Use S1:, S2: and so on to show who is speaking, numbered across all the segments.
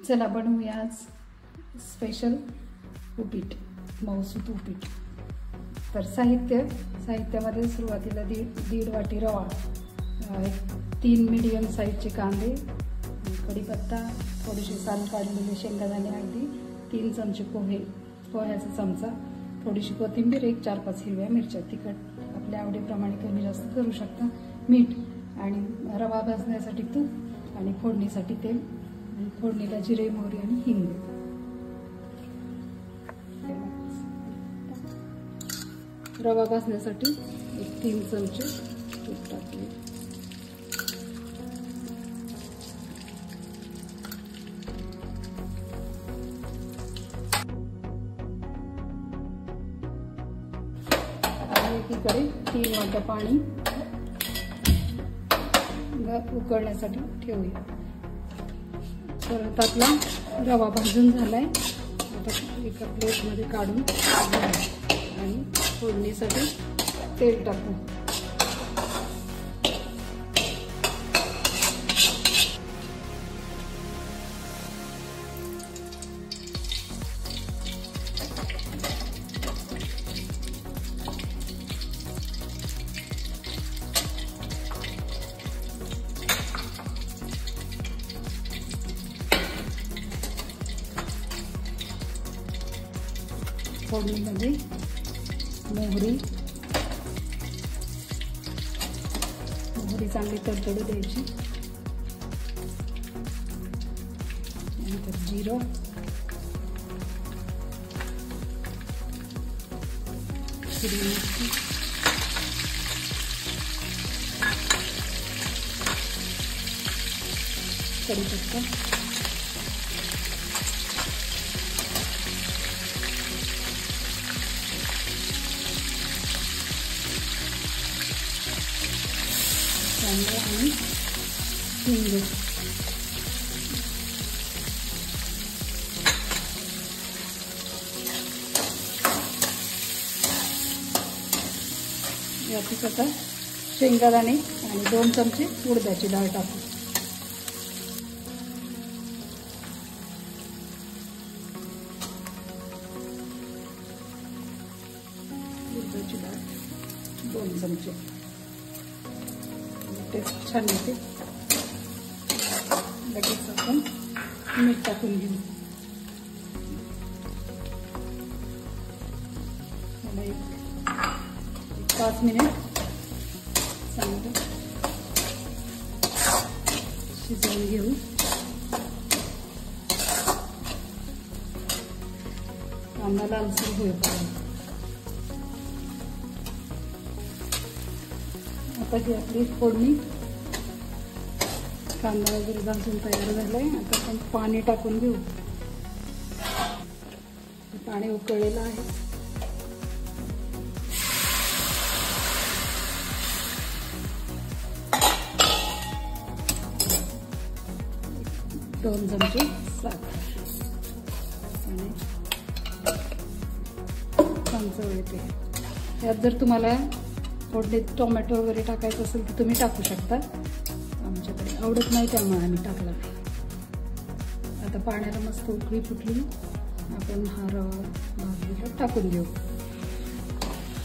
S1: चला बनवूया आज स्पेशल उपीट, मऊसूत उपीट। तर साहित्यामध्ये सुरुवातीला दीड वाटी रवा, 3 मीडियम साईजचे कांदे, कढीपत्ता, थोडीशी साल काढलेले शेंगदाणे, हळदी, 3 चमचे पोह्याचा चमचा, थोडीशी कोथिंबीर, 4-5 हिरव्या मिरच्या, तिखट आपल्या आवडीप्रमाणे कमी जास्त करू शकता, मीठ आणि रवा भाजण्यासाठी तूप आणि फोडणीसाठी तेल, आणि फोडणीला जिरे, मोहरी आणि हिंग। रवा भाजण्यासाठी 3 चमचे तूप टाकले। एकीकडे 3 वाट्या पाणी उकळण्यासाठी ठेवूया। परत आपला रवा भाजून झालाय, आता एका प्लेटमध्ये काढून आणि फोडणीसाठी तेल टाकू। फोडणीमध्ये मोहरी चांगली तडतडू द्यायची, नंतर जिरं, हिरवी मिरची, कढीपत्ता, कांदा आणि हिंग। यातच आता शेंगदाणे आणि 2 चमचे उडदाची डाळ टाकू। उडदाची डाळ 2 चमचे, टेस्ट छान येते। लगेच आपण मीठ टाकून घेऊ। मला 5 मिनिट चांगलं शिजवून घेऊ। कांदा लालसर होईपर्यंत। आता ही आपली फोडणी, कांदा वगैरे भाजून तयार झालाय। आता आपण पाणी टाकून घेऊ। पाणी उकळलेलं आहे। दोन चमचे साखर आणि चमचा येते। यात जर तुम्हाला फोडणीत टोमॅटो वगैरे टाकायचं असेल तर तुम्ही टाकू शकता, आमच्याकडे आवडत नाही त्यामुळे आम्ही टाकला नाही। आता पाण्याला मस्त उकळी फुटली, आपण हा रवा भाजलेला टाकून घेऊ।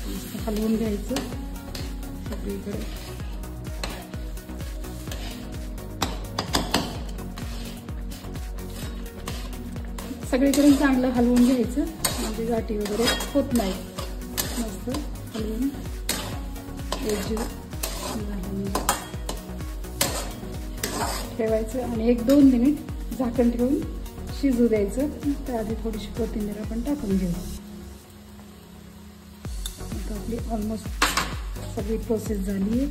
S1: मस्त हलवून घ्यायचं सगळीकडे। सगळीकडे चांगलं हलवून घ्यायचं, म्हणजे गाठी वगैरे होत नाही। मस्त हलवून ठेवायचं आणि 1-2 मिनिट झाकण ठेवून शिजू द्यायचं। त्याआधी थोडीशी कोथिंबीर आपण टाकून घेऊ। आता आपली ऑलमोस्ट सगळी प्रोसेस झाली आहे।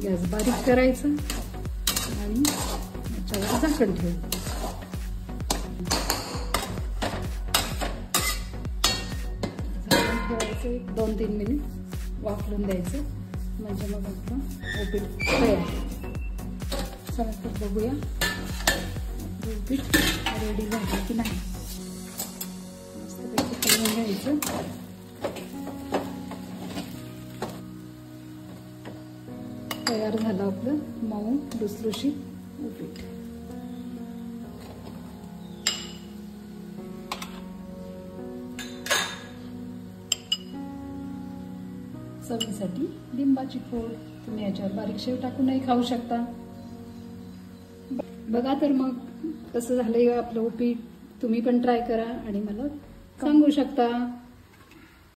S1: गॅस बारीक करायचं आणि याच्यावर झाकण ठेवू। झाकण ठेवायचं 2-3 मिनिट वाफलून द्यायचं, म्हणजे मग आपलं उपीट तयार। चला तर बघूया उपीट रेडी झालं की नाही। मस्तपैकी हलवून घ्यायचं। तयार झालं आपलं मऊ लुसलुशीत उपीट। चवीसाठी लिंबाची फोड. तुम्ही याच्यावर बारीक शेव टाकूनही खाऊ शकता. बघा तर मग कसं झालंय आपलं उपीट. तुम्ही पण ट्राय करा आणि मला सांगू शकता.